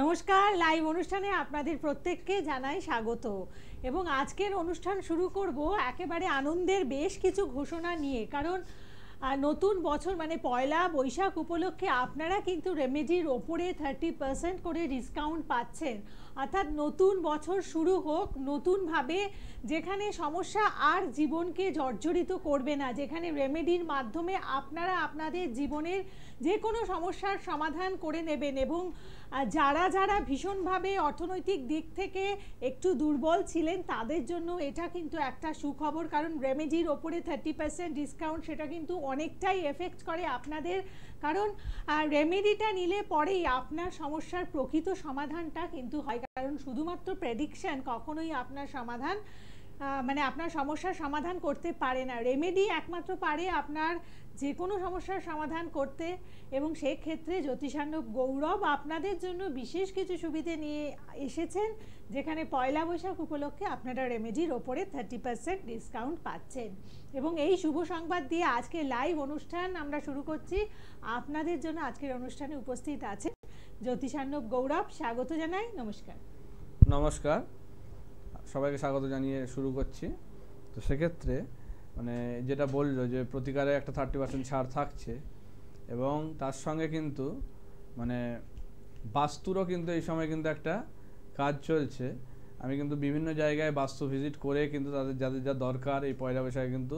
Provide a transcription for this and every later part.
নমস্কার, লাইভ অনুষ্ঠানে আপনাদের প্রত্যেককে জানাই স্বাগত। এবং আজকের অনুষ্ঠান শুরু করব একেবারে আনন্দের বেশ কিছু ঘোষণা নিয়ে। কারণ নতুন বছর মানে পয়লা বৈশাখ উপলক্ষে আপনারা কিন্তু রেমেডির ওপরে 30% করে ডিসকাউন্ট পাচ্ছেন। অর্থাৎ নতুন বছর শুরু হোক নতুনভাবে, যেখানে সমস্যা আর জীবনকে জর্জরিত করবে না, যেখানে রেমেডির মাধ্যমে আপনারা আপনাদের জীবনের যে কোনো সমস্যার সমাধান করে নেবেন। এবং যারা যারা ভীষণভাবে অর্থনৈতিক দিক থেকে একটু দুর্বল ছিলেন তাদের জন্য এটা কিন্তু একটা সুখবর। কারণ রেমেডির ওপরে 30% ডিসকাউন্ট সেটা কিন্তু অনেকটাই এফেক্ট করে আপনাদের। কারণ রেমেডিটা নিলে পরেই আপনার সমস্যার প্রকৃত সমাধানটা কিন্তু হয়। কারণ শুধুমাত্র প্রেডিকশন কখনোই আপনার সমাধান মানে আপনার সমস্যার সমাধান করতে পারে না। রেমেডি একমাত্র পারে আপনার যে কোনো সমস্যার সমাধান করতে। এবং সেক্ষেত্রে জ্যোতিষান্নব গৌরব আপনাদের জন্য বিশেষ কিছু সুবিধে নিয়ে এসেছেন, যেখানে পয়লা বৈশাখ উপলক্ষে আপনারা রেমেডির ওপরে 30% ডিসকাউন্ট পাচ্ছেন। এবং এই শুভ সংবাদ দিয়ে আজকে লাইভ অনুষ্ঠান আমরা শুরু করছি। আপনাদের জন্য আজকের অনুষ্ঠানে উপস্থিত আছে জ্যোতিষান্নব গৌরব। স্বাগত জানাই। নমস্কার। নমস্কার, সবাইকে স্বাগত জানিয়ে শুরু করছি। তো সেক্ষেত্রে মানে যেটা বললো যে প্রতিকারে একটা 30% ছাড় থাকছে, এবং তার সঙ্গে কিন্তু মানে বাস্তুরও কিন্তু এই সময় কিন্তু একটা কাজ চলছে। আমি কিন্তু বিভিন্ন জায়গায় বাস্তু ভিজিট করে কিন্তু তাদের যাদের যা দরকার এই পয়লা বৈশাখে কিন্তু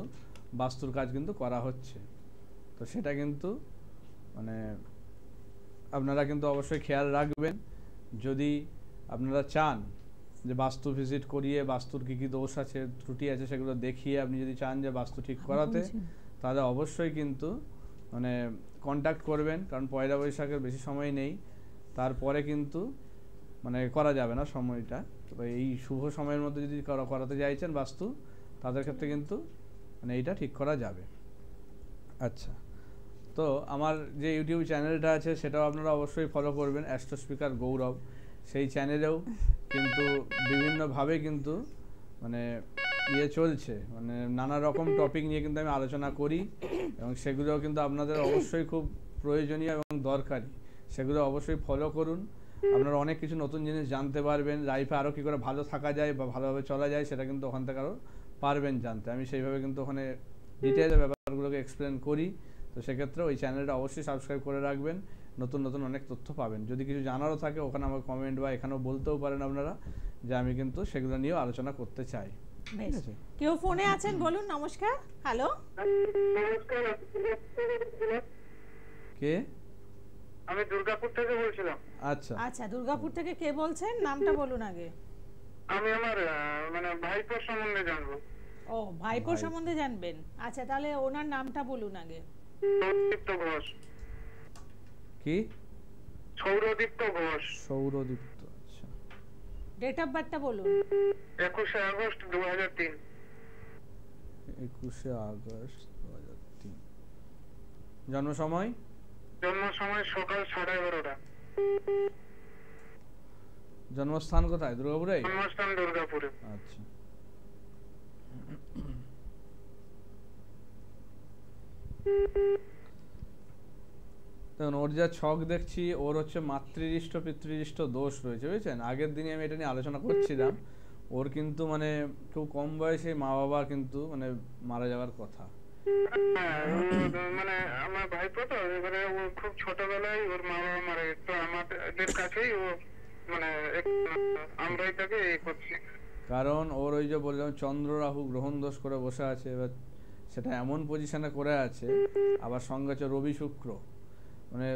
বাস্তুর কাজ কিন্তু করা হচ্ছে। তো সেটা কিন্তু মানে আপনারা কিন্তু অবশ্যই খেয়াল রাখবেন। যদি আপনারা চান যে বাস্তু ভিজিট করিয়ে বাস্তুর কী কী দোষ আছে ত্রুটি আছে সেগুলো দেখিয়ে আপনি যদি চান যে বাস্তু ঠিক করাতে, তাহলে অবশ্যই কিন্তু মানে কন্ট্যাক্ট করবেন। কারণ পয়লা বৈশাখের বেশি সময় নেই, তারপরে কিন্তু মানে করা যাবে না সময়টা। তো এই শুভ সময়ের মধ্যে যদি করাতে চাইছেন বাস্তু, তাদের ক্ষেত্রে কিন্তু মানে এইটা ঠিক করা যাবে। আচ্ছা, তো আমার যে ইউটিউব চ্যানেলটা আছে সেটাও আপনারা অবশ্যই ফলো করবেন, অ্যাস্ট্রো স্পিকার গৌরব। সেই চ্যানেলেও কিন্তু বিভিন্নভাবে কিন্তু মানে চলছে, মানে নানা রকম টপিক নিয়ে কিন্তু আমি আলোচনা করি, এবং সেগুলোও কিন্তু আপনাদের অবশ্যই খুব প্রয়োজনীয় এবং দরকারি। সেগুলো অবশ্যই ফলো করুন। আপনারা অনেক কিছু নতুন জিনিস জানতে পারবেন। লাইফে আরও কী করে ভালো থাকা যায় বা ভালোভাবে চলা যায় সেটা কিন্তু ওখান থেকে আরও পারবেন জানতে। আমি সেইভাবে কিন্তু ওখানে ডিটেইলে ব্যাপারগুলোকে এক্সপ্লেন করি। তো সেক্ষেত্রে ওই চ্যানেলটা অবশ্যই সাবস্ক্রাইব করে রাখবেন, নতুন নতুন অনেক তথ্য পাবেন। যদি কিছু জানারও থাকে ওখানে আমাকে কমেন্ট বা এখানেও বলতেও পারেন আপনারা, যে আমি কিন্তু সেগুলো নিয়েও আলোচনা করতে চাই। ঠিক আছে, কেউ ফোনে আছেন, বলুন। নমস্কার। হ্যালো, কে? আমি দুর্গাপুর থেকে বলছিলাম। আচ্ছা আচ্ছা, দুর্গাপুর থেকে কে বলছেন? নামটা বলুন আগে। আমি আমার মানে ভাইপোর সম্বন্ধে জানবো। ও, ভাইপোর সম্বন্ধে জানবেন। আচ্ছা, তাহলে ওনার নামটা বলুন আগে। সৌরদীপ্ত ঘোষ। কি? সৌরদীপ্ত ঘোষ। সৌরদীপ্ত। আচ্ছা, ডেট অফ বার্থটা বলুন। 21 আগস্ট 2003। 21 আগস্ট 2003। জন্ম সময়? জন্ম সময় সকাল 11:30টা। জন্মস্থান কোথায়? দুর্গাপুরে? জন্মস্থান দুর্গাপুরে। আচ্ছা, দেখুন ওর যা ছক দেখছি, ওর হচ্ছে মাতৃদৃষ্ট পিতৃদৃষ্ট দোষ রয়েছে, বুঝেছেন? আগের দিনে আমি এটা নিয়ে আলোচনা করছিলাম। ওর কিন্তু মানে খুব কম বয়সে মা বাবা কিন্তু মানে মারা যাওয়ার কথা। মানে আমার ভাইপো তো, এবারে ও খুব ছোটবেলায় ওর মা বাবা মারা গেছে। তো আমাদের কাছেই ও মানে আমরাই তাকে করছি। কারণ ওর ওই যে বললাম চন্দ্র রাহু গ্রহণ দোষ করে বসে আছে। এবার সেটা এমন পজিশনে করে আছে, আবার সঙ্গে আছে রবি শুক্র, মানে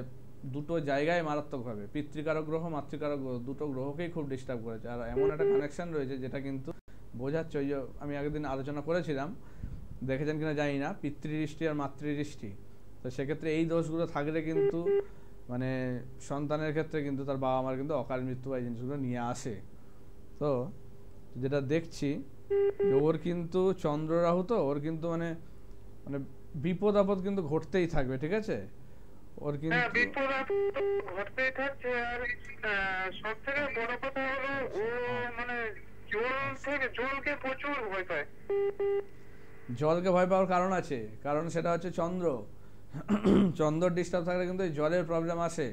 দুটো জায়গায় মারাত্মকভাবে পিতৃকারক গ্রহ মাতৃকারক গ্রহ দুটো গ্রহকেই খুব ডিস্টার্ব করেছে। আর এমন একটা কানেকশন রয়েছে যেটা কিন্তু বোঝাচ্ছে, ওই যে আমি আগের দিন আলোচনা করেছিলাম, দেখেছেন কিনা জানি না, পিতৃদৃষ্টি আর মাতৃদৃষ্টি। তো সেক্ষেত্রে এই দোষগুলো থাকলে কিন্তু মানে সন্তানের ক্ষেত্রে কিন্তু তার বাবা মার কিন্তু অকাল মৃত্যু বা এই জিনিসগুলো নিয়ে আসে। তো যেটা দেখছি ওর কিন্তু চন্দ্র রাহু, তো ওর কিন্তু মানে মানে বিপদ আপদ কিন্তু ঘটতেই থাকবে। ঠিক আছে, ওর কিন্তু বিপদ ঘটতেই থাকছে। আর সবথেকে বড় কথা হলো ও মানে জলকে প্রচুর ভয় পায়। জলকে ভয় পাওয়ার কারণ আছে, কারণ সেটা হচ্ছে চন্দ্র। চন্দ্র ডিস্টার্ব থাকলে কিন্তু এই জলের প্রবলেম আসে।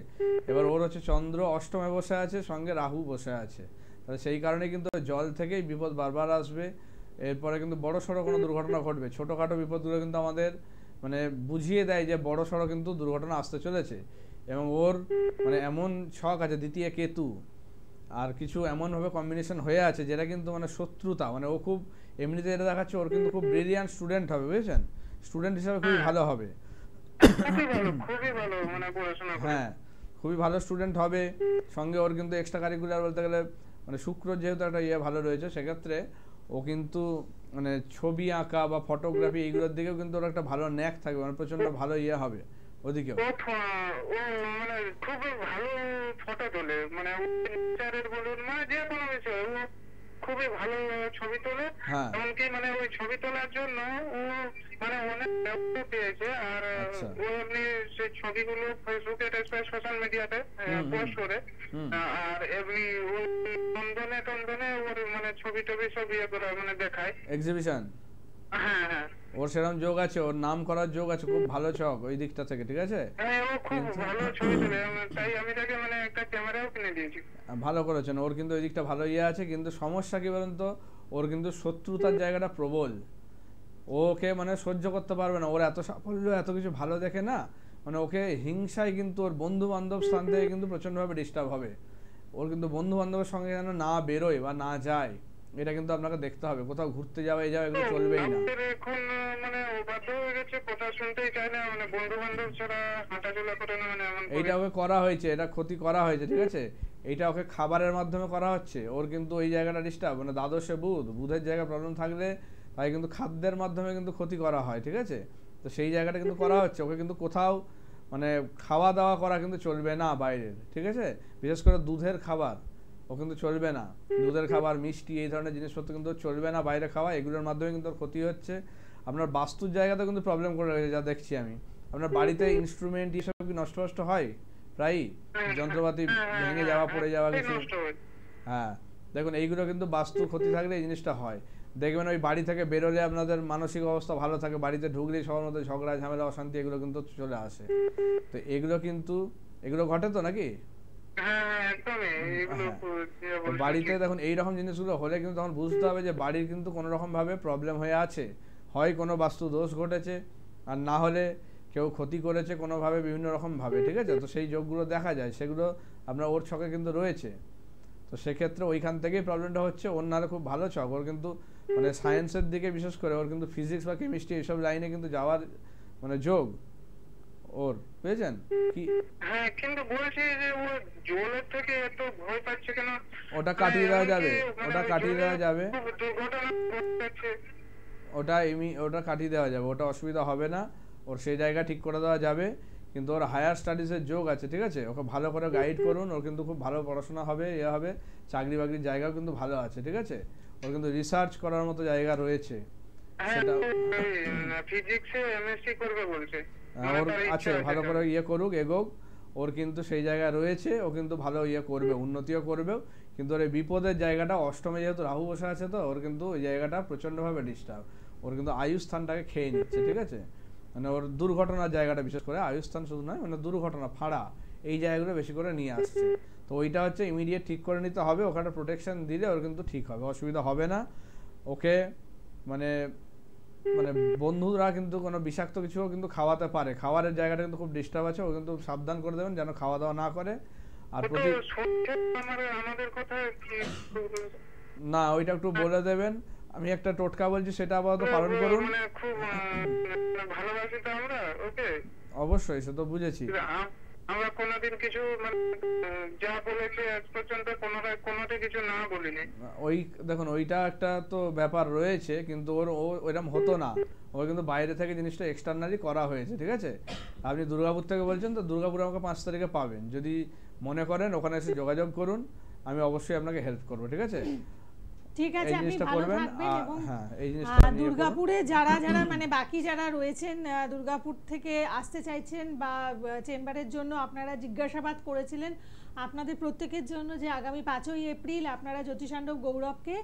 এবার ওর হচ্ছে চন্দ্র অষ্টমে বসে আছে, সঙ্গে রাহু বসে আছে, তাহলে সেই কারণে কিন্তু জল থেকেই বিপদ বারবার আসবে। এরপরে কিন্তু বড় সড়ো কোনো দুর্ঘটনা ঘটবে, ছোটোখাটো বিপদগুলো কিন্তু আমাদের মানে বুঝিয়ে দেয় যে বড় সড়ো কিন্তু দুর্ঘটনা আসতে চলেছে। এবং ওর মানে এমন ছক আছে দ্বিতীয় কেতু, আর কিছু এমনভাবে কম্বিনেশন হয়ে আছে যেটা কিন্তু মানে শত্রুতা, মানে ও খুব এমনিতে এটা দেখাচ্ছে ওর কিন্তু খুব ব্রিলিয়ান্ট স্টুডেন্ট হবে, বুঝেছেন, স্টুডেন্ট হিসাবে খুবই ভালো হবে। খুবই ভালো মানে পড়াশোনা করে। হ্যাঁ, খুবই ভালো স্টুডেন্ট হবে। সঙ্গে ওর কিন্তু এক্সট্রা কারিকুলার বলতে গেলে মানে শুক্র যেহেতু একটা ভালো রয়েছে, সেক্ষেত্রে ও কিন্তু মানে ছবি আঁকা বা ফটোগ্রাফি এইগুলোর দিকেও কিন্তু ওর একটা ভালো ন্যাক থাকবে, মানে প্রচন্ড ভালো হবে ওদিকেও। ও মানে খুবই ভালো ফটো তোলে, মানে নেচারের বলুন মানে যে কোনো বিষয় ও খুবই ভালো ছবি তোলে। হ্যাঁ, এমনকি মানে ওই ছবি তোলার জন্য ও মানে অনেক ব্যবসা পেয়েছে। আর ও এমনি সেই ছবিগুলো ফেসবুকে সোশ্যাল মিডিয়াতে পোস্ট করে। আর এমনি ওই টন্দনে ওর মানে ছবি টবি সব করে মানে দেখায় এক্সিবিশন। হ্যাঁ হ্যাঁ, ওর সেরকম যোগ আছে, ওর নাম করার যোগ আছে, খুব ভালো ছক ওই দিকটা থেকে, ঠিক আছে। হ্যাঁ ও খুব ভালো ছবি তোলে, তাই আমি তাকে মানে একটা ক্যামেরাও কিনে দিয়েছি। ভালো করেছেন, ওর কিন্তু ওই দিকটা ভালো আছে, কিন্তু সমস্যা কি বলেন তো, ওর কিন্তু শত্রুতার জায়গাটা প্রবল। ওকে মানে সহ্য করতে পারবে না, ওর এত সাফল্য এত কিছু ভালো দেখে না, মানে ওকে হিংসায় কিন্তু ওর বন্ধু বান্ধব স্থান থেকে কিন্তু প্রচন্ডভাবে ডিস্টার্ব হবে। ওর কিন্তু বন্ধু বান্ধবের সঙ্গে যেন না বেরোয় বা না যায়, এটা কিন্তু আপনাকে দেখতে হবে। কোথাও ঘুরতে যাওয়া এই যাওয়া এগুলো চলবেই না। এখন মানে ও বাধ্য হয়ে গেছে, কথা শুনতেই চায় না, মানে বন্ধু বান্ধব ছাড়া হাঁটাচলা করে না, মানে এমন এইটা ওকে করা হয়েছে, এটা ক্ষতি করা হয়েছে, ঠিক আছে। এইটা ওকে খাবারের মাধ্যমে করা হচ্ছে, ওর কিন্তু ওই জায়গাটা ডিস্টার্ব, মানে দ্বাদশে বুধের জায়গায় প্রবলেম থাকলে তাই কিন্তু খাদ্যের মাধ্যমে কিন্তু ক্ষতি করা হয়, ঠিক আছে। তো সেই জায়গাটা কিন্তু করা হচ্ছে, ওকে কিন্তু কোথাও মানে খাওয়া দাওয়া করা কিন্তু চলবে না বাইরের, ঠিক আছে। বিশেষ করে দুধের খাবার ও কিন্তু চলবে না, দুধের খাবার মিষ্টি এই ধরনের জিনিসপত্র কিন্তু চলবে না বাইরে খাওয়া, এগুলোর মাধ্যমে কিন্তু ক্ষতি হচ্ছে। আপনার বাস্তুর জায়গাতে কিন্তু প্রবলেম করে রয়েছে, যা দেখছি আমি। আপনার বাড়িতে ইনস্ট্রুমেন্ট এসব কি নষ্ট হয় প্রায়ই, যন্ত্রপাতি ভেঙে যাওয়া পড়ে যাওয়া কিছু? হ্যাঁ, দেখুন এইগুলো কিন্তু বাস্তু ক্ষতি থাকলে এই জিনিসটা হয়। দেখবেন ওই বাড়ি থেকে বেরোলে আপনাদের মানসিক অবস্থা ভালো থাকে, বাড়িতে ঢুকলেই সবার মধ্যে ঝগড়া ঝামেলা অশান্তি এগুলো কিন্তু চলে আসে। তো এগুলো ঘটে তো নাকি? বাড়িতে দেখুন এইরকম জিনিসগুলো হলে কিন্তু তখন বুঝতে হবে যে বাড়ির কিন্তু কোনো রকম ভাবে প্রবলেম হয়ে আছে, হয় কোনো বাস্তু দোষ ঘটেছে, আর না হলে কেউ ক্ষতি করেছে কোনোভাবে বিভিন্ন রকম ভাবে, ঠিক আছে। তো সেই যোগগুলো দেখা যায়, সেগুলো আপনার ওর ছকে কিন্তু রয়েছে। তো সেক্ষেত্রে ওইখান থেকেই প্রবলেমটা হচ্ছে। ওর নাহলে খুব ভালো ছক, ওর কিন্তু মানে সায়েন্সের দিকে বিশেষ করে ওর কিন্তু ফিজিক্স বা কেমিস্ট্রি এইসব লাইনে কিন্তু যাওয়ার মানে যোগ ওর, বুঝেছেন কি? হ্যাঁ, কিন্তু বলছি যে ও জলের থেকে এত ভয় পাচ্ছে কেন? ওটা কাটিয়ে দেওয়া যাবে, ওটা কাটিয়ে দেওয়া যাবে, ওটা কাটিয়ে দেওয়া যাবে, ওটা অসুবিধা হবে না। ওর সেই জায়গা ঠিক করে দেওয়া যাবে। কিন্তু ওর হায়ার স্টাডিজের যোগ আছে, ঠিক আছে। ওকে ভালো করে গাইড করুন, ওর কিন্তু খুব ভালো পড়াশোনা হবে, হবে, চাকরি বাকরির জায়গাও কিন্তু ভালো আছে, ঠিক আছে। ওর কিন্তু রিসার্চ করার মতো জায়গা রয়েছে, সেটা ফিজিক্সে এমএসসি করবে বলছে। ওর আছে, ভালো করে করুক, এগোক, ওর কিন্তু সেই জায়গায় রয়েছে, ও কিন্তু ভালো করবে, উন্নতিও করবে। কিন্তু ওর এই বিপদের জায়গাটা অষ্টমে যেহেতু রাহু বসে আছে, তো ওর কিন্তু ওই জায়গাটা প্রচন্ডভাবে ডিস্টার্ব, ওর কিন্তু আয়ুস্থানটাকে খেয়ে নিচ্ছে, ঠিক আছে। মানে ওর দুর্ঘটনার জায়গাটা বিশেষ করে, আয়ুস্থান শুধু নয়, মানে দুর্ঘটনা ফাড়া এই জায়গাগুলো বেশি করে নিয়ে আসছে। তো ওইটা হচ্ছে ইমিডিয়েট ঠিক করে নিতে হবে, ওখানে প্রোটেকশন দিলে ওর কিন্তু ঠিক হবে, অসুবিধা হবে না। ওকে মানে মানে বন্ধুরা কিন্তু কোনো বিষাক্ত কিছুও কিন্তু খাওয়াতে পারে, খাবারের জায়গাটা কিন্তু খুব ডিস্টার্ব আছে, ও কিন্তু সাবধান করে দেবেন যেন খাওয়া দাওয়া না করে। আর না, ওইটা একটু বলে দেবেন, আমি একটা টোটকা বলছি সেটা আপাতত পালন করুন। অবশ্যই, সে তো বুঝেছি। আমরা কোনোদিন কিছু মানে যা বলেছে আজ পর্যন্ত কোনোতে কিছু না বলিনি। ওই দেখুন ওইটা একটা তো ব্যাপার রয়েছে, কিন্তু ওইরকম হতো না, ওর কিন্তু বাইরে থেকে জিনিসটা এক্সটার্নালি করা হয়েছে, ঠিক আছে। আপনি দুর্গাপুর থেকে বলছেন, তো দুর্গাপুরে আমাকে 5 তারিখে পাবেন, যদি মনে করেন ওখানে এসে যোগাযোগ করুন, আমি অবশ্যই আপনাকে হেল্প করবো, ঠিক আছে। ঠিক আছে, আপনি ভালো থাকবেন। এবং দুর্গাপুরে যারা মানে বাকি যারা রয়েছেন দুর্গাপুর থেকে আসতে চাইছেন বা চেম্বারের জন্য আপনারা জিজ্ঞাসাবাদ করেছিলেন, আপনাদের প্রত্যেকের জন্য যে আগামী 5ই এপ্রিল আপনারা জ্যোতিষাণ্ডব গৌরবকে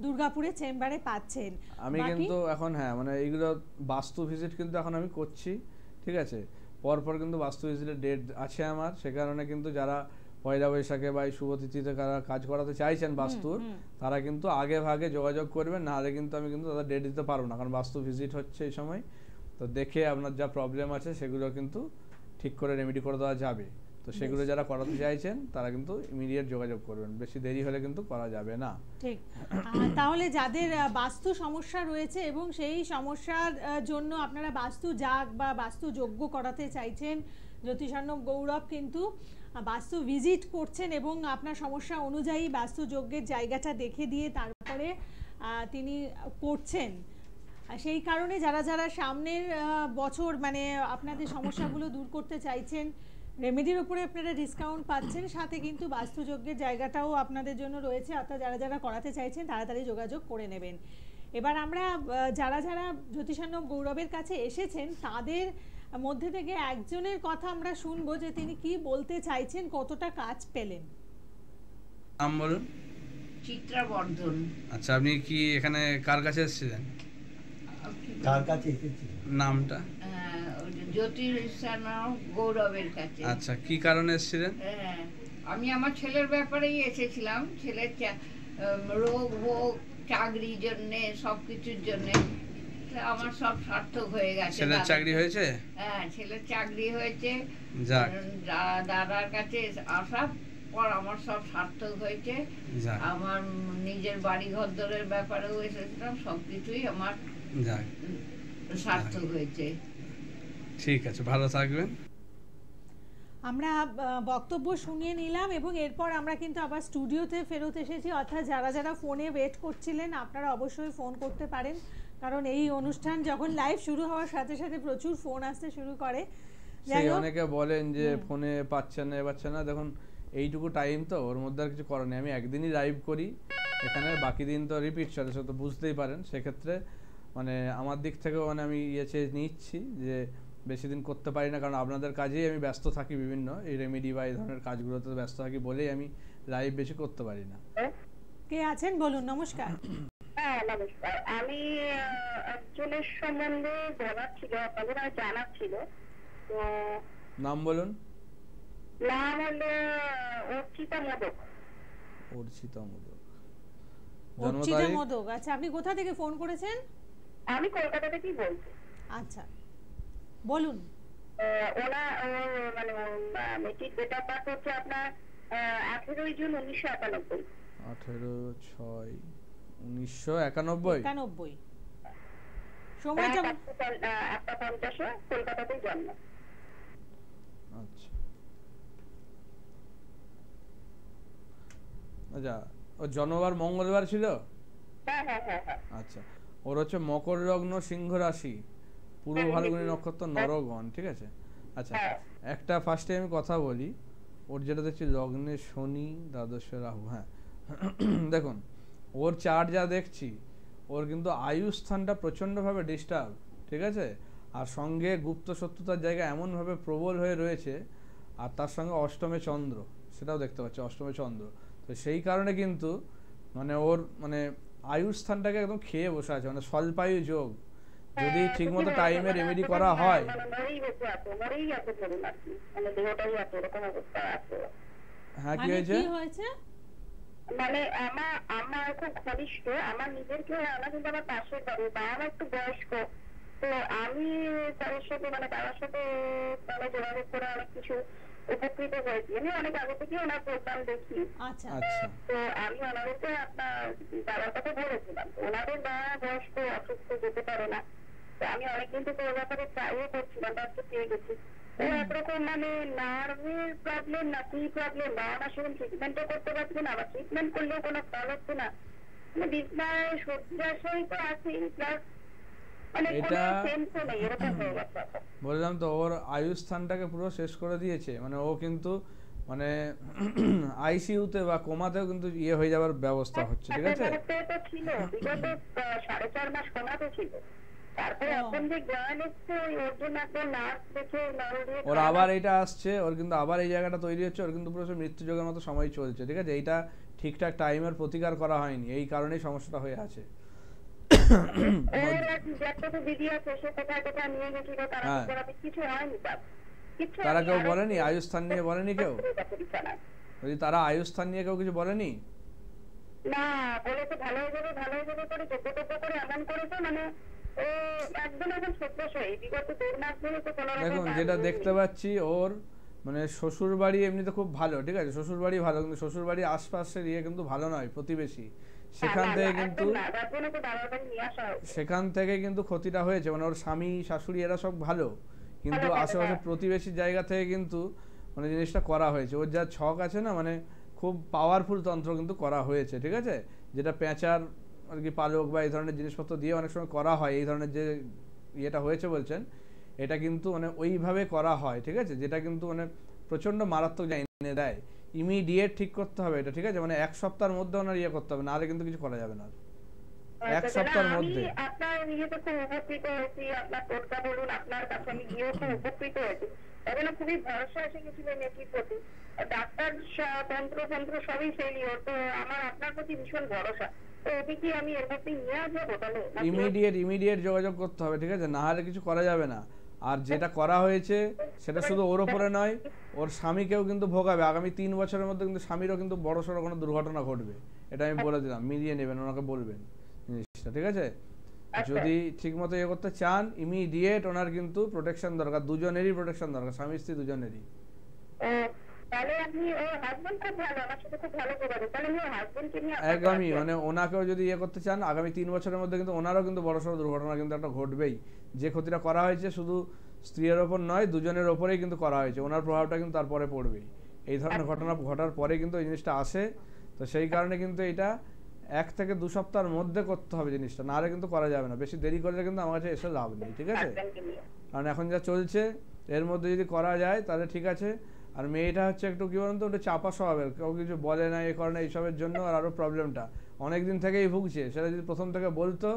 দুর্গাপুরে চেম্বারে পাচ্ছেন। আমি কিন্তু এখন মানে এইগুলো বাস্তু ভিজিট কিন্তু এখন আমি করছি, ঠিক আছে। পরপর কিন্তু বাস্তু ভিজিটের ডেট আছে আমার, সে কারণে কিন্তু যারা পয়লা বৈশাখে বা শুভ তিথিতে যারা কাজ করাতে চাইছেন বাস্তুর, তারা কিন্তু আগে ভাগে যোগাযোগ করবেন, নাহলে কিন্তু আমি কিন্তু তাদের ডেট দিতে পারবো না, কারণ বাস্তু ভিজিট হচ্ছে এই সময়। তো দেখে আপনার যা প্রবলেম আছে সেগুলো কিন্তু ঠিক করে রেমেডি করে দেওয়া যাবে। তো সেগুলো যারা করাতে চাইছেন তারা কিন্তু ইমিডিয়েট যোগাযোগ করবেন, বেশি দেরি হলে কিন্তু করা যাবে না। ঠিক। তাহলে যাদের বাস্তু সমস্যা রয়েছে এবং সেই সমস্যার জন্য আপনারা বাস্তু যাগ বা বাস্তু যজ্ঞ করাতে চাইছেন, জ্যোতিষার্ণব গৌরব কিন্তু বাস্তু ভিজিট করছেন এবং আপনার সমস্যা অনুযায়ী বাস্তু যজ্ঞের জায়গাটা দেখে দিয়ে তারপরে তিনি করছেন। সেই কারণে যারা যারা সামনের বছর মানে আপনাদের সমস্যাগুলো দূর করতে চাইছেন, রেমেডির উপরে আপনারা ডিসকাউন্ট পাচ্ছেন, সাথে কিন্তু বাস্তুযজ্ঞের জায়গাটাও আপনাদের জন্য রয়েছে, অর্থাৎ যারা যারা করাতে চাইছেন তাড়াতাড়ি যোগাযোগ করে নেবেন। এবার আমরা যারা যারা জ্যোতিষার্ণব গৌরবের কাছে এসেছেন তাদের মধ্যে থেকে একজনের কথা আমরা শুনবো যে তিনি কি বলতে চাইছেন, কতটা কাজ পেলেন। নাম বলুন। চিত্রা বর্ধন। আচ্ছা, আপনি কি এখানে কার কাছে এসেছিলেন? কার কাছে এসেছিলেন? নামটা? জ্যোতিষার্ণব গৌরবের কাছে। আচ্ছা, কি কারণে এসেছিলেন? আমি আমার ছেলের ব্যাপারেই এসেছিলাম, ছেলের রোগ ভোগ, চাকরির জন্য, সবকিছুর জন্য। আমার সব সার্থক হয়ে গেছে। ছেলের চাকরি হয়েছে? হ্যাঁ, ছেলের চাকরি হয়েছে। যাক, দাদার কাছে আসার পর আমার সব সার্থক হয়েছে। আমার নিজের বাড়ি ঘরদরের ব্যাপারেও এসেছিলাম, সবকিছুই আমার সার্থক হয়েছে। ঠিক আছে, ভালো থাকবেন। আমরা বক্তব্য শুনিয়ে নিলাম এবং এরপর আমরা কিন্তু আবার স্টুডিওতে ফেরত এসেছি, অর্থাৎ যারা যারা ফোনে ওয়েট করছিলেন আপনারা অবশ্যই ফোন করতে পারেন, কারণ এই অনুষ্ঠান যখন লাইভ শুরু হওয়ার সাথে সাথে প্রচুর ফোন আসতে শুরু করে। সেই অনেকে বলেন যে ফোনে পাচ্ছেন না, দেখুন এইটুকু টাইম তো ওর মধ্যে আর কিছু করার নেই। আমি একদিনই লাইভ করি এখানে, বাকি দিন তো রিপিট চলে, সে তো বুঝতেই পারেন। সেক্ষেত্রে মানে আমার দিক থেকেও মানে আমি নিচ্ছি যে বেশি দিন করতে পারি না, কারণ আপনাদের কাজেই আমি ব্যস্ত থাকি, বিভিন্ন এই রেমেডি বা এই ধরনের কাজগুলোতে ব্যস্ত থাকি বলেই আমি লাইভ বেশি করতে পারি না। কে আছেন বলুন? নমস্কার। হ্যাঁ নমস্কার, আমি একজনের সম্বন্ধে জানার ছিল, আপনাদের জানার ছিল। তো নাম বলুন। নাম হলো অর্চিতা মোদক। অর্চিতা মোদক। অর্চিতা মোদক, আচ্ছা আপনি কোথা থেকে ফোন করেছেন? আমি কলকাতা থেকেই বলছি। আচ্ছা বলুন। ওনা মানে মেট্রিক ডেট অফ বার্থ হচ্ছে আপনার 18 জুন 1991। 18/6/1991। সময়টা 8:50 কলকাতাতেই জন্ম। আচ্ছা আচ্ছা, ও জন্মবার মঙ্গলবার ছিল? হ্যাঁ হ্যাঁ হ্যাঁ। আচ্ছা, ওর হচ্ছে মকর লগ্ন, সিংহ রাশি, পূর্ব ফাল্গুনী নক্ষত্র, নরগণ, ঠিক আছে। আচ্ছা, একটা ফার্স্টে আমি কথা বলি, ওর যেটা দেখছি লগ্নে শনি, দ্বাদশে রাহু। হ্যাঁ দেখুন ওর চার্ট যা দেখছি, ওর কিন্তু আয়ু স্থানটা প্রচণ্ডভাবে ডিস্টার্ব, ঠিক আছে। আর সঙ্গে গুপ্ত শত্রুতার জায়গা এমনভাবে প্রবল হয়ে রয়েছে, আর তার সঙ্গে অষ্টমে চন্দ্র, সেটাও দেখতে পাচ্ছি, অষ্টমে চন্দ্র। তো সেই কারণে কিন্তু মানে ওর মানে আয়ুর স্থানটাকে একদম খেয়ে বসে আছে, মানে স্বল্পায়ু যোগ। যদি ঠিকমতো টাইমে রেমেডি করা হয়। হ্যাঁ, কি হয়েছে? মানে আমার খুব ঘনিষ্ঠ, আমার নিজের কেউ না, কিন্তু আমার পাশের বাড়ি বা আমার একটু বয়স্ক। তো আমি তাদের সাথে মানে তার সাথে মানে যোগাযোগ করে অনেক কিছু উপকৃত হয়েছি। আমি অনেক আগে থেকে ওনার প্রোগ্রাম দেখি। আচ্ছা, তো আমি ওনাদেরকে আপনার বাবার কথা বলেছিলাম, ওনাদের বাবা বয়স্ক, অসুস্থ, যেতে পারে না। তো আমি অনেকদিন থেকে ওর ব্যাপারে ট্রাইও করছিলাম, ডাক্তার পেয়ে গেছি। ও একরকম মানে নার্ভের প্রবলেম না কি প্রবলেম, বাবা মা সেরকম ট্রিটমেন্টও করতে পারছে না, আবার ট্রিটমেন্ট করলেও কোনো ফল হচ্ছে না। মানে বিছনায় শয্যাশায়ী তো আছেই, প্লাস বললাম তো ওর আয়ু স্থানটাকে পুরো শেষ করে দিয়েছে। মানে ও কিন্তু মানে আইসিইউতে বা কোমাতেও কিন্তু ইয়ে হয়ে যাওয়ার ব্যবস্থা হচ্ছে, ঠিক আছে। ওর আবার এটা আসছে, ওর কিন্তু আবার এই জায়গাটা তৈরি হচ্ছে, ওর কিন্তু পুরো মৃত্যু যোগের মতো সময় চলছে, ঠিক আছে। এইটা ঠিকঠাক টাইমের প্রতিকার করা হয়নি, এই কারণেই সমস্যাটা হয়ে আছে। তারা কেউ বলেনি আয়ুস্থান নিয়ে বলেনি কেউ? যদি তারা আয়ুস্থান নিয়ে কেউ কিছু বলেনি? না, বলেছে ভালো হয়ে যাবে করে যোগ্য করে এমন করেছে, মানে একদম এখন সত্যি বিগত 1.5 মাস ধরে তো কোনো রকম। দেখুন, যেটা দেখতে পাচ্ছি ওর মানে শ্বশুর বাড়ি এমনিতে খুব ভালো, ঠিক আছে, শ্বশুর বাড়ি ভালো, কিন্তু শ্বশুর বাড়ির আশপাশের কিন্তু ভালো নয়, প্রতিবেশী, সেখান থেকে কিন্তু ক্ষতিটা হয়েছে। মানে ওর স্বামী শাশুড়ি এরা সব ভালো, কিন্তু আশেপাশে প্রতিবেশী জায়গা থেকে কিন্তু মানে জিনিসটা করা হয়েছে। ওর যা ছক আছে না, মানে খুব পাওয়ারফুল তন্ত্র কিন্তু করা হয়েছে, ঠিক আছে, যেটা পেঁচার আর কি পালক বা এই ধরনের জিনিসপত্র দিয়ে অনেক সময় করা হয়। এই ধরনের যে ইয়েটা হয়েছে বলছেন, এটা কিন্তু মানে ওইভাবে করা হয়, ঠিক আছে, যেটা কিন্তু মানে প্রচণ্ড মারাত্মক যা এনে দেয়। ইমিডিয়েট ঠিক করতে হবে এটা, ঠিক আছে, মানে 1 সপ্তাহের মধ্যে ওনার ইয়ে করতে হবে, নাহলে কিন্তু কিছু করা যাবে না 1 সপ্তাহের মধ্যে। আপনার ইয়েতে খুব উপকৃত হয়েছি, আপনার টোটকা বলুন, আপনার কাছে আমি গিয়েও খুব উপকৃত হয়েছি। এখানে খুবই ভরসা এসে গেছিল মেয়েটির প্রতি, ডাক্তার তন্ত্র সবই ফেলিওর, তো আমার আপনার প্রতি ভীষণ ভরসা। তো এটি কি আমি এর মধ্যে নিয়ে আসবো তাহলে? ইমিডিয়েট যোগাযোগ করতে হবে, ঠিক আছে, না হলে কিছু করা যাবে না। আর যেটা করা হয়েছে সেটা শুধু ওর ওপরে নয়, ওর স্বামীকেও কিন্তু ভোগাবে। আগামী 3 বছরের মধ্যে কিন্তু স্বামীরও কিন্তু বড়সড় কোনো দুর্ঘটনা ঘটবে, এটা আমি বলে দিলাম। মিলিয়ে নেবেন, ওনাকে বলবেন জিনিসটা, ঠিক আছে। যদি ঠিকমতো ইয়ে করতে চান, ইমিডিয়েট ওনার কিন্তু প্রোটেকশন দরকার, দুজনেরই প্রোটেকশন দরকার, স্বামী স্ত্রী দুজনেরই। একদমই, মানে ওনাকেও যদি ইয়ে করতে চান, আগামী 3 বছরের মধ্যে কিন্তু ওনারও কিন্তু বড়সড় দুর্ঘটনা কিন্তু একটা ঘটবেই। যে ক্ষতিটা করা হয়েছে শুধু স্ত্রীর ওপর নয়, দুজনের ওপরেই কিন্তু করা হয়েছে, ওনার প্রভাবটা কিন্তু তারপরে পড়বেই। এই ধরনের ঘটনা ঘটার পরে কিন্তু এই জিনিসটা আসে, তো সেই কারণে কিন্তু এটা 1 থেকে 2 সপ্তাহের মধ্যে করতে হবে জিনিসটা, নাহলে কিন্তু করা যাবে না। বেশি দেরি করলে কিন্তু আমার কাছে এসে লাভ নেই, ঠিক আছে, কারণ এখন যা চলছে এর মধ্যে যদি করা যায় তাহলে ঠিক আছে। আর মেয়েটা হচ্ছে একটু কি বলুন তো, ওটা চাপা স্বভাবের, কেউ কিছু বলে না, এ করে না, এইসবের জন্য আর আরও প্রবলেমটা অনেক দিন থেকেই ভুগছে। সেটা যদি প্রথম থেকে বলতো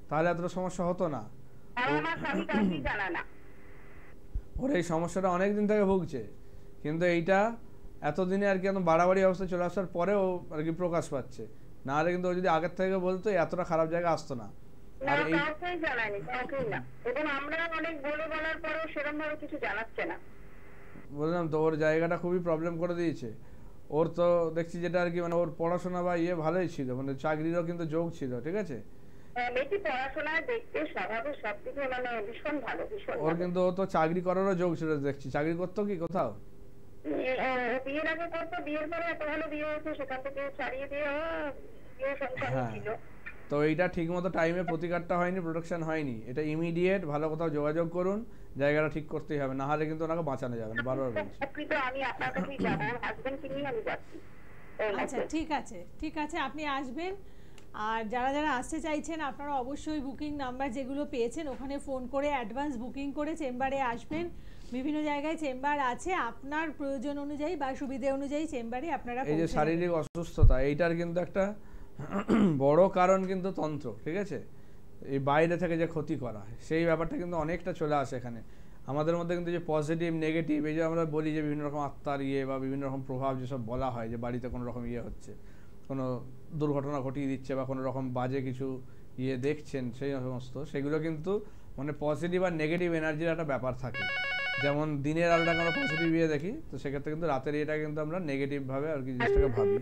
তাহলে এতটা সমস্যা হতো না। ওর এই সমস্যাটা অনেক দিন থেকে ভুগছে, কিন্তু এইটা এতদিনে আর কি এত বাড়াবাড়ি অবস্থা চলে আসার পরেও আর কি প্রকাশ পাচ্ছে। না হলে কিন্তু ও যদি আগের থেকে বলতো এতটা খারাপ জায়গা আসতো না। আর এই বললাম তো, ওর জায়গাটা খুবই প্রবলেম করে দিয়েছে। ওর তো দেখছি যেটা আর কি মানে ওর পড়াশোনা বা ইয়ে ভালোই ছিল, মানে চাকরিরও কিন্তু যোগ ছিল, ঠিক আছে, ওর কিন্তু ও তো চাকরি করারও যোগ ছিল, দেখছি চাকরি করতো কি কোথাও, বিয়ের আগে করতো, বিয়ের পরে এত ভালো বিয়ে হয়েছে, সেখান থেকে ছাড়িয়ে দিয়ে তো এইটা ঠিক মতো টাইমে প্রতিকারটা হয়নি, প্রোটেকশন হয়নি। এটা ইমিডিয়েট ভালো কোথাও যোগাযোগ করুন, জায়গাটা ঠিক করতেই হবে, না হলে কিন্তু ওনাকে বাঁচানো যাবে না, বারবার বলছি। আচ্ছা ঠিক আছে, আপনি আসবেন। আর যারা যারা আসতে চাইছেন আপনারা অবশ্যই বুকিং নাম্বার যেগুলো পেয়েছেন ওখানে ফোন করে অ্যাডভান্স বুকিং করে চেম্বারে আসবেন। বিভিন্ন জায়গায় চেম্বার আছে, আপনার প্রয়োজন অনুযায়ী বা সুবিধা অনুযায়ী চেম্বারে আপনারা এই যে শারীরিক অসুস্থতা, এইটার কিন্তু একটা বড় কারণ কিন্তু তন্ত্র, ঠিক আছে, এই বাইরে থেকে যে ক্ষতি করা হয় সেই ব্যাপারটা কিন্তু অনেকটা চলে আসে এখানে। আমাদের মধ্যে কিন্তু যে পজিটিভ নেগেটিভ, এই যে আমরা বলি যে বিভিন্ন রকম আত্মার ইয়ে বা বিভিন্ন রকম প্রভাব যেসব বলা হয়, যে বাড়িতে কোনো রকম ইয়ে হচ্ছে, কোনো দুর্ঘটনা ঘটিয়ে দিচ্ছে বা কোনো রকম বাজে কিছু ইয়ে দেখছেন, সেই সমস্ত সেগুলো কিন্তু মানে পজিটিভ আর নেগেটিভ এনার্জির একটা ব্যাপার থাকে। যেমন দিনের আলোটাকে আমরা পজিটিভ ইয়ে দেখি, তো সেক্ষেত্রে কিন্তু রাতের ইয়েটা কিন্তু আমরা নেগেটিভভাবে আর কি জিনিসটাকে ভাবি,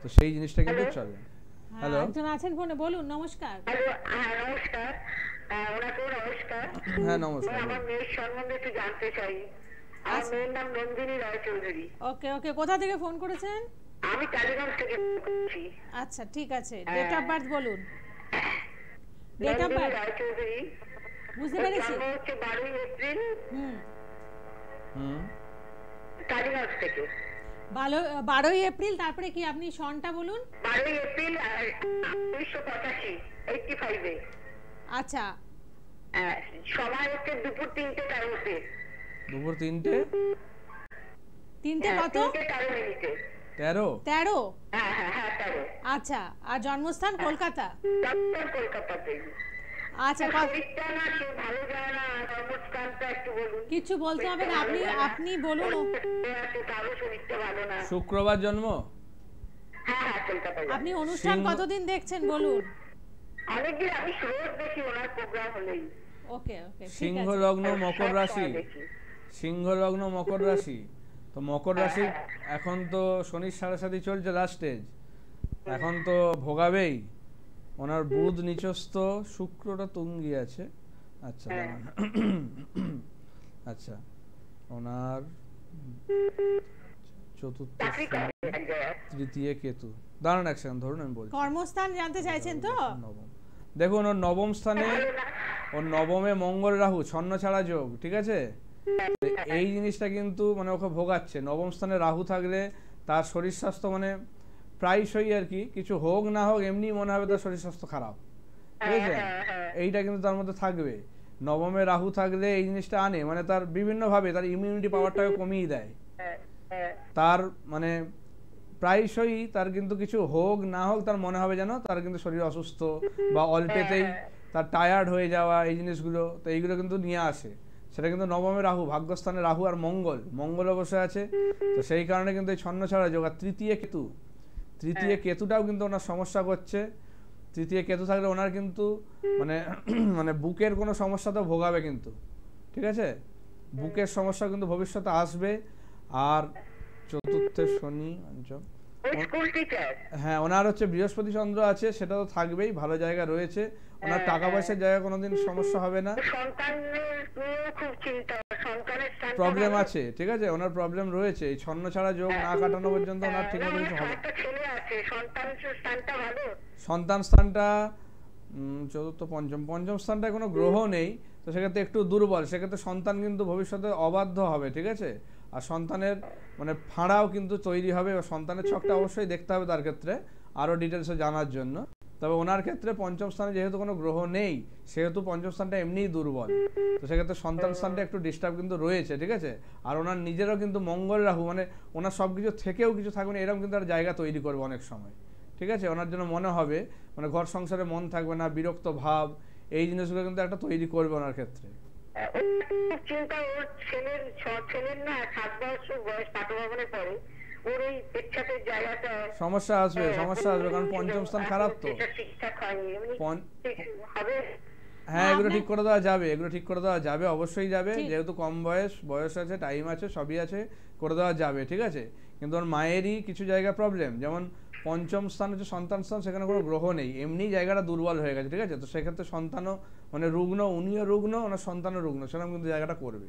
তো সেই জিনিসটা কিন্তু চলে। হ্যালো, একজন আছেন ফোনে, বলুন। নমস্কার। নমস্কার। নমস্কার। হ্যাঁ নমস্কার। আমার মেয়ের সম্বন্ধে একটু জানতে চাই। আমার মেয়ের নাম নন্দিনী রায়চৌধুরী। ওকে, কোথা থেকে ফোন করেছেন? আমি টালিগঞ্জ থেকে বলছি। আচ্ছা ঠিক আছে, ডেট অফ বার্থ বলুন। ডেট অফ বার্থ রায়চৌধুরী, বুঝতে পেরেছি, হচ্ছে 12 এপ্রিল। টালিগঞ্জ থেকে 12 এপ্রিল। তারপরে কি আপনি সনটা বলুন? 12 এপ্রিল 1985 এ। আচ্ছা, সময় হচ্ছে দুপুর 3টে টাইমে। দুপুর 3টে কত? 13। হ্যাঁ 13। আচ্ছা, আর জন্মস্থান কলকাতা? কলকাতাতে। আচ্ছা, ভালো যায় না, জন্মস্থানটা একটু বলুন। কিছু বলতে হবে না, আপনি বলুন। কারো শরীরটা ভালো না। শুক্রবার জন্ম? হ্যাঁ কলকাতায়। আপনি অনুষ্ঠান কতদিন দেখছেন বলুন? অনেকদিন, আমি রোজ দেখি ওনার প্রোগ্রাম হলেই। ওকে, সিংহ লগ্ন, মকর রাশি। সিংহ লগ্ন মকর রাশি, তো মকর রাশি এখন তো শনির সাড়ে চলছে লাস্ট স্টেজ, এখন তো ভোগাবেই। ওনার বুধ নিচস্থ, শুক্রটা তুঙ্গি আছে। আচ্ছা দাঁড়ান, আচ্ছা ওনার চতুর্থ তৃতীয় কেতু, দাঁড়ান এক সেকেন্ড ধরুন আমি বলছি। কর্মস্থান জানতে চাইছেন তো? নবম, দেখুন ওর নবম স্থানে, ওর নবমে মঙ্গল রাহু ছন্ন ছাড়া যোগ, ঠিক আছে? এই জিনিসটা কিন্তু মানে ওকে ভোগাচ্ছে। নবম স্থানে রাহু থাকলে তার শরীর স্বাস্থ্য মানে প্রায়শই আর কি, কিছু হোক না হোক এমনি মনে হবে তার শরীর স্বাস্থ্য খারাপ, ঠিক আছে? এইটা কিন্তু তার মধ্যে থাকবে। নবমে রাহু থাকলে এই জিনিসটা আনে, মানে তার বিভিন্নভাবে তার ইমিউনিটি পাওয়ারটাকে কমিয়ে দেয়। তার মানে প্রায়শই তার কিন্তু কিছু হোক না হোক তার মনে হবে যেন তার কিন্তু শরীর অসুস্থ বা অল্পেতেই তার টায়ার্ড হয়ে যাওয়া, এই জিনিসগুলো তো এইগুলো কিন্তু নিয়ে আসে। সেটা কিন্তু নবমে রাহু, ভাগ্যস্থানে রাহু আর মঙ্গল বসে আছে, তো সেই কারণে কিন্তু এই ছন্ন ছাড়া যোগ। আর তৃতীয় কেতুটাও কিন্তু ওনার সমস্যা করছে। তৃতীয় কেতু থাকলে ওনার কিন্তু মানে মানে বুকের কোনো সমস্যা তো ভোগাবে কিন্তু, ঠিক আছে? বুকের সমস্যা কিন্তু ভবিষ্যতে আসবে। আর চতুর্থে শনি, হ্যাঁ ওনার হচ্ছে বৃহস্পতি চন্দ্র আছে, সেটা তো থাকবেই, ভালো জায়গা রয়েছে। ওনার টাকা পয়সার জায়গা কোনোদিন সমস্যা হবে না। প্রবলেম আছে, ঠিক আছে, ওনার প্রবলেম রয়েছে। এই ছন্ন ছাড়া যোগ না কাটানো পর্যন্ত ওনার ঠিক মতো কিছু হবে। সন্তান স্থানটা চতুর্থ পঞ্চম স্থানটায় কোনো গ্রহ নেই, তো সেক্ষেত্রে একটু দুর্বল। সেক্ষেত্রে সন্তান কিন্তু ভবিষ্যতে অবাধ্য হবে, ঠিক আছে? আর সন্তানের মানে ফাঁড়াও কিন্তু তৈরি হবে। সন্তানের ছকটা অবশ্যই দেখতে হবে তার ক্ষেত্রে আরও ডিটেলসে জানার জন্য। তবে ওনার ক্ষেত্রে পঞ্চম স্থানে যেহেতু কোনো গ্রহ নেই, সেহেতু পঞ্চম স্থানটা এমনিই দুর্বল, তো সেক্ষেত্রে সন্তান স্থানটা একটু ডিস্টার্ব কিন্তু রয়েছে, ঠিক আছে? আর ওনার নিজেরও কিন্তু মঙ্গল রাহু, মানে ওনার সব কিছু থেকেও কিছু থাকবে না এরকম কিন্তু আর জায়গা তৈরি করবে অনেক সময়, ঠিক আছে? ওনার জন্য মনে হবে মানে ঘর সংসারে মন থাকবে না, বিরক্ত ভাব, এই জিনিসগুলো কিন্তু একটা তৈরি করবে ওনার ক্ষেত্রে। চিন্তা ওর ছেলের না 7 বছর বয়স পাঠভবনে পড়ে, ওর ওই পেচ্ছাপের জায়গাটা সমস্যা আসবে কারণ পঞ্চম স্থান খারাপ তো। হ্যাঁ এগুলো ঠিক করে দেওয়া যাবে, অবশ্যই যাবে। যেহেতু কম বয়স আছে, টাইম আছে, সবই আছে, করে দেওয়া যাবে, ঠিক আছে? কিন্তু ওর মায়েরই কিছু জায়গা প্রবলেম, যেমন পঞ্চম স্থান হচ্ছে সন্তান স্থান, সেখানে কোনো গ্রহ নেই, এমনি জায়গাটা দুর্বল হয়ে গেছে, ঠিক আছে? তো সেক্ষেত্রে সন্তানও মানে রুগ্ন, উনিও রুগ্ন, ওনার সন্তানও রুগ্ন, সেরকম কিন্তু জায়গাটা করবে,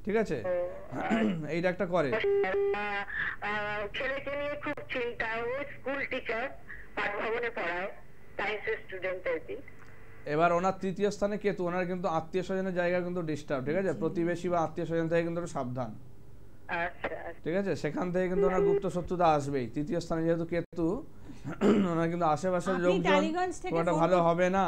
ঠিক আছে? এইটা একটা করে। ছেলেকে নিয়ে খুব চিন্তা, ও স্কুল টিচার, পাঠভবনে পড়ায়, সায়েন্সের স্টুডেন্ট আর কি। এবার ওনার তৃতীয় স্থানে কেতু, ওনার কিন্তু আত্মীয় স্বজনের জায়গা কিন্তু ডিস্টার্ব, ঠিক আছে? প্রতিবেশী বা আত্মীয় স্বজন থেকে কিন্তু সাবধান, ঠিক আছে? সেখান থেকে কিন্তু ওনার গুপ্ত শত্রুতা আসবেই। তৃতীয় স্থানে যেহেতু কেতু, ওনার কিন্তু আশেপাশের লোকজন পুরোটা ভালো হবে না।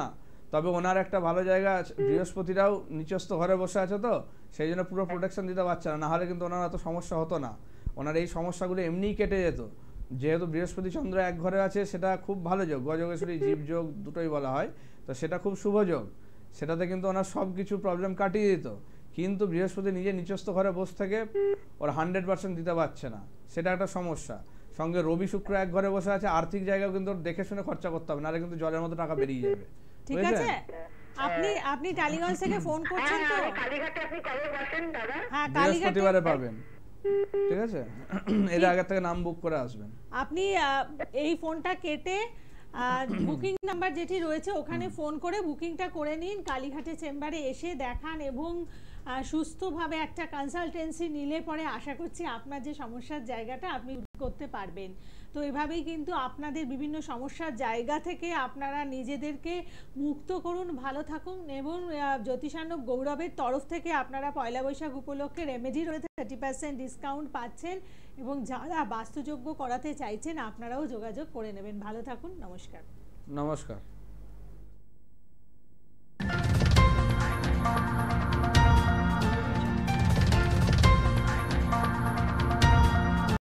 তবে ওনার একটা ভালো জায়গা আছে, বৃহস্পতিরাও নিচস্থ ঘরে বসে আছে, তো সেই জন্য পুরো প্রোটেকশন দিতে পারছে না, নাহলে কিন্তু ওনার এত সমস্যা হতো না। ওনার এই সমস্যাগুলো এমনিই কেটে যেত। যেহেতু বৃহস্পতি চন্দ্র এক ঘরে আছে, সেটা খুব ভালো যোগ, গজগেশ্বরী জীব যোগ দুটোই বলা হয়, তো সেটা খুব শুভ যোগ। সেটাতে কিন্তু ওনার সব কিছু প্রবলেম কাটিয়ে দিত। কিন্তু বৃহস্পতি নিজে নিচস্থ ঘরে বসে থেকে ওর 100% দিতে পারছে না, সেটা একটা সমস্যা। সঙ্গে রবি শুক্র এক ঘরে বসে আছে, আর্থিক জায়গাও কিন্তু দেখে শুনে খরচা করতে হবে, নাহলে কিন্তু জলের মতো টাকা বেরিয়ে যাবে, ঠিক আছে? আপনি টালিগঞ্জ থেকে ফোন করছেন তো? কালীঘাটে আপনি কবে বসেন দাদা? হ্যাঁ, বৃহস্পতিবারে পাবেন, ঠিক আছে? এর আগে থেকে নাম বুক করে আসবেন। আপনি এই ফোনটা কেটে বুকিং নাম্বার যেটি রয়েছে ওখানে ফোন করে বুকিংটা করে নিন। কালীঘাটে চেম্বারে এসে দেখান এবং সুস্থভাবে একটা কনসালটেন্সি নিলে পরে আশা করছি আপনার যে সমস্যার জায়গাটা আপনি করতে পারবেন। তো এভাবেই কিন্তু আপনাদের বিভিন্ন সমস্যার জায়গা থেকে আপনারা নিজেদেরকে মুক্ত করুন, ভালো থাকুন। এবং জ্যোতিষানব গৌরবের তরফ থেকে আপনারা পয়লা বৈশাখ উপলক্ষে রেমেডি রয়েছে 30% ডিসকাউন্ট পাচ্ছেন, এবং যারা বাস্তুযোগ্য করাতে চাইছেন আপনারাও যোগাযোগ করে নেবেন। ভালো থাকুন, নমস্কার।